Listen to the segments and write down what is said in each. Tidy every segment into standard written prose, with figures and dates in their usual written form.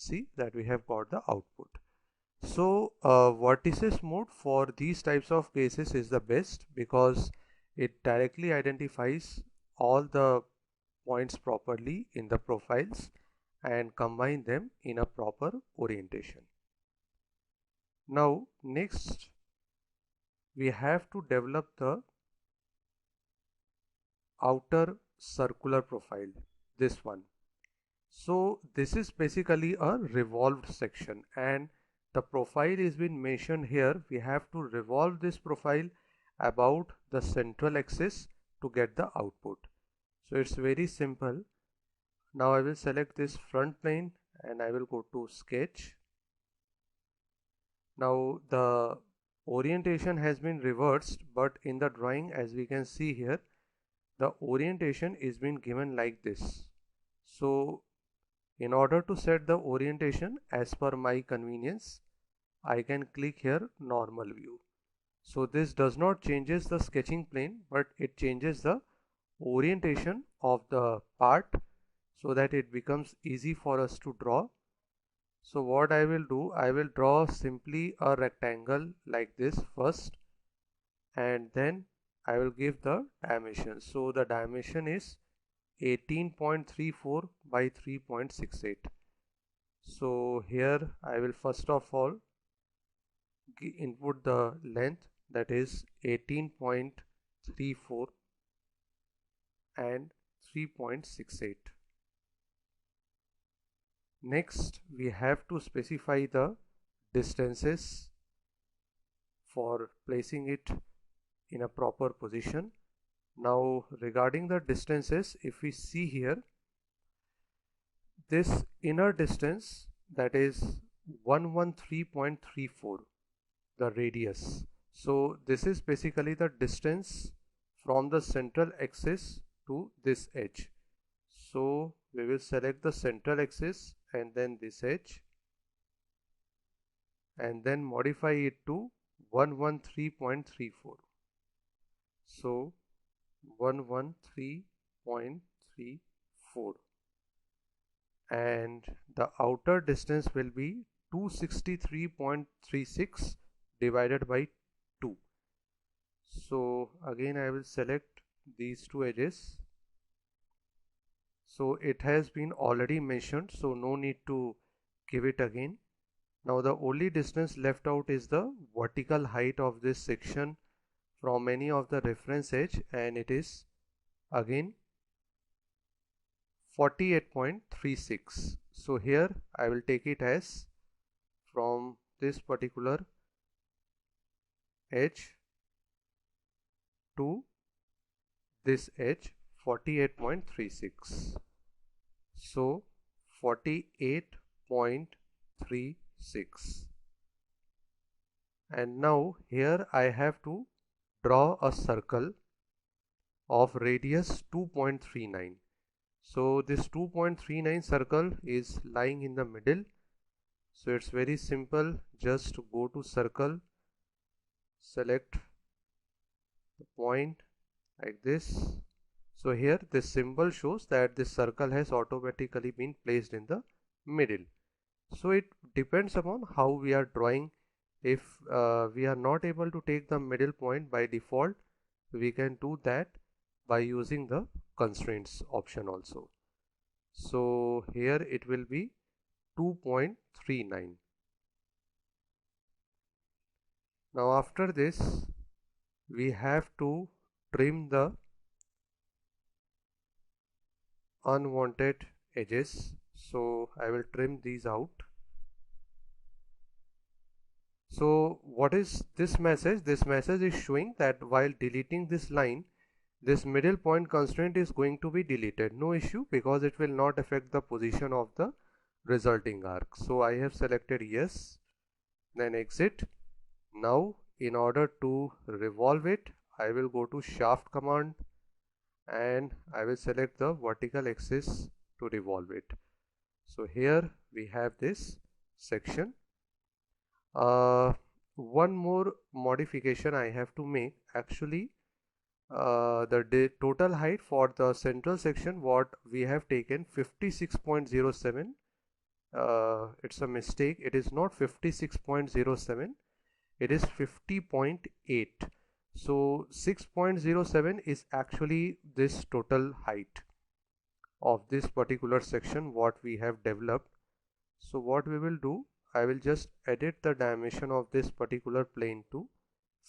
see that we have got the output. So vertices mode for these types of cases is the best because it directly identifies all the points properly in the profiles and combine them in a proper orientation. Now next we have to develop the outer circular profile, this one. So this is basically a revolved section, and the profile is been mentioned here. We have to revolve this profile about the central axis to get the output. So it's very simple. Now I will select this front plane and I will go to sketch. Now the orientation has been reversed, but in the drawing, as we can see here, the orientation is been given like this. So in order to set the orientation as per my convenience, I can click here normal view. So this does not changes the sketching plane, but it changes the orientation of the part so that it becomes easy for us to draw. So what I will do, I will draw simply a rectangle like this first, and then I will give the dimension. So the dimension is 18.34 by 3.68. So here I will first of all input the length, that is 18.34 and 3.68. Next we have to specify the distances for placing it in a proper position. Now regarding the distances, if we see here, this inner distance, that is 113.34, the radius. So this is basically the distance from the central axis to this edge. So we will select the central axis and then this edge, and then modify it to 113.34. So 113.34, and the outer distance will be 263.36 divided by 2. So again I will select these two edges. So it has been already mentioned, so no need to give it again. Now the only distance left out is the vertical height of this section from any of the reference edge, and it is again 48.36. So here I will take it as from this particular edge to this edge 48.36. So 48.36, and now here I have to draw a circle of radius 2.39. So this 2.39 circle is lying in the middle. So it's very simple, just go to circle, select the point like this. So here this symbol shows that this circle has automatically been placed in the middle. So it depends upon how we are drawing. If we are not able to take the middle point by default, we can do that by using the constraints option also. So here it will be 2.39. Now after this we have to trim the unwanted edges. So I will trim these out. So what is this message? This message is showing that while deleting this line, this middle point constraint is going to be deleted. No issue, because it will not affect the position of the resulting arc. So I have selected yes, then exit. Now in order to revolve it, I will go to shaft command and I will select the vertical axis to revolve it. So here we have this section. One more modification I have to make. Actually, the total height for the central section, what we have taken 56.07 it's a mistake. It is not 56.07, it is 50.8. So 6.07 is actually this total height of this particular section what we have developed. So what we will do, I will just edit the dimension of this particular plane to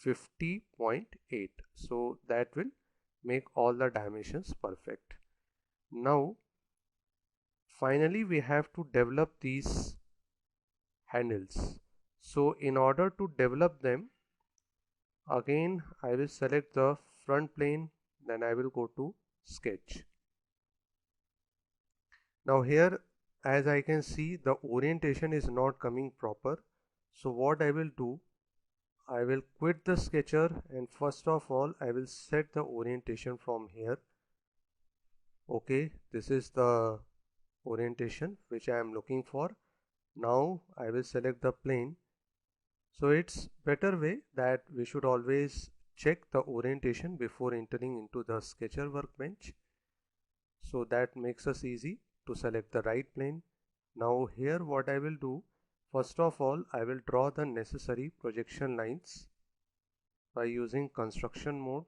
50.8. So that will make all the dimensions perfect. Now finally we have to develop these handles. So in order to develop them, again I will select the front plane, then I will go to sketch. Now here, as I can see, the orientation is not coming proper. So what I will do, I will quit the sketcher, and first of all I will set the orientation from here. Okay, this is the orientation which I am looking for. Now I will select the plane. So it's better way that we should always check the orientation before entering into the sketcher workbench. So that makes us easy to select the right plane. Now here what I will do, first of all I will draw the necessary projection lines by using construction mode.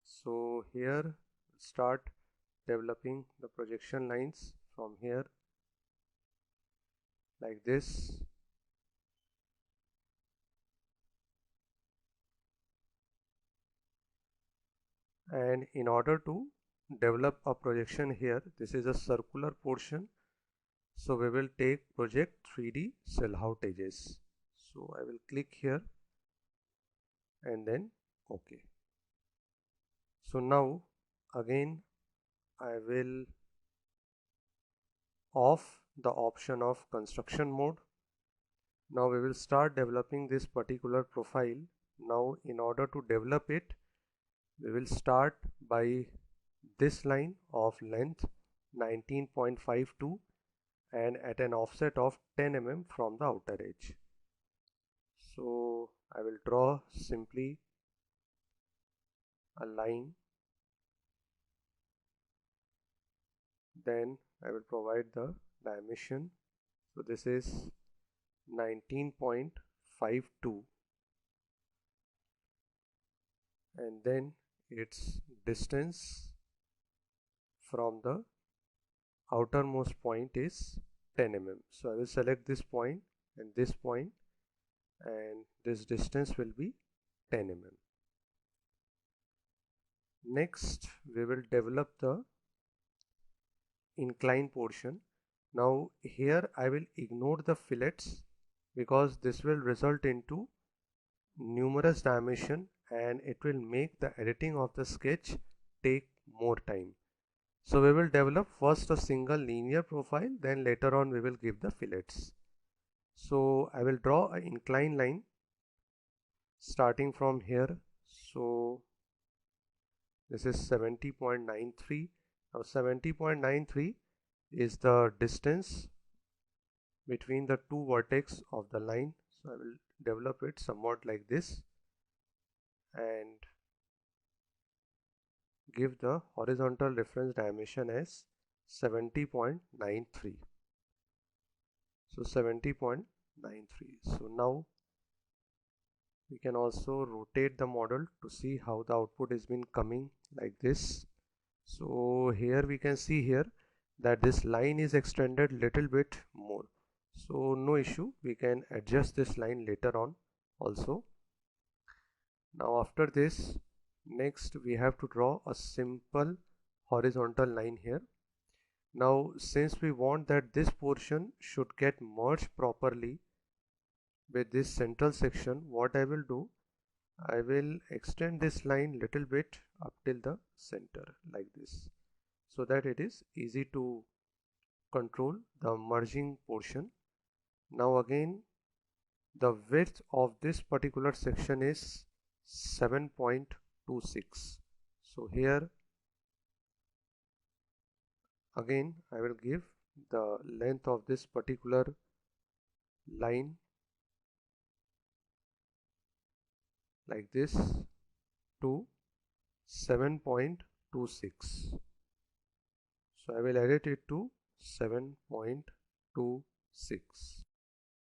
So here start developing the projection lines from here like this. And in order to develop a projection here, this is a circular portion, so we will take project 3D cell out edges. So I will click here and then OK. So now again I will off the option of construction mode. Now we will start developing this particular profile. Now in order to develop it, we will start by this line of length 19.52 and at an offset of 10 mm from the outer edge. So I will draw simply a line, then I will provide the dimension. So this is 19.52 and then its distance from the outermost point is 10 mm. So I will select this point and this point, and this distance will be 10 mm. Next we will develop the incline portion. Now here I will ignore the fillets because this will result into numerous dimension and it will make the editing of the sketch take more time. So we will develop first a single linear profile, then later on we will give the fillets. So I will draw an incline line starting from here. So this is 70.93. Now 70.93 is the distance between the two vertex of the line. So I will develop it somewhat like this and give the horizontal reference dimension as 70.93. So 70.93. So now we can also rotate the model to see how the output has been coming like this. So here we can see here that this line is extended little bit more. So no issue, we can adjust this line later on also. Now after this, next we have to draw a simple horizontal line here. Now since we want that this portion should get merged properly with this central section, what I will do, I will extend this line little bit up till the center like this, so that it is easy to control the merging portion. Now again the width of this particular section is 7.26. So here again I will give the length of this particular line like this to 7.26. So I will edit it to 7.26. 6.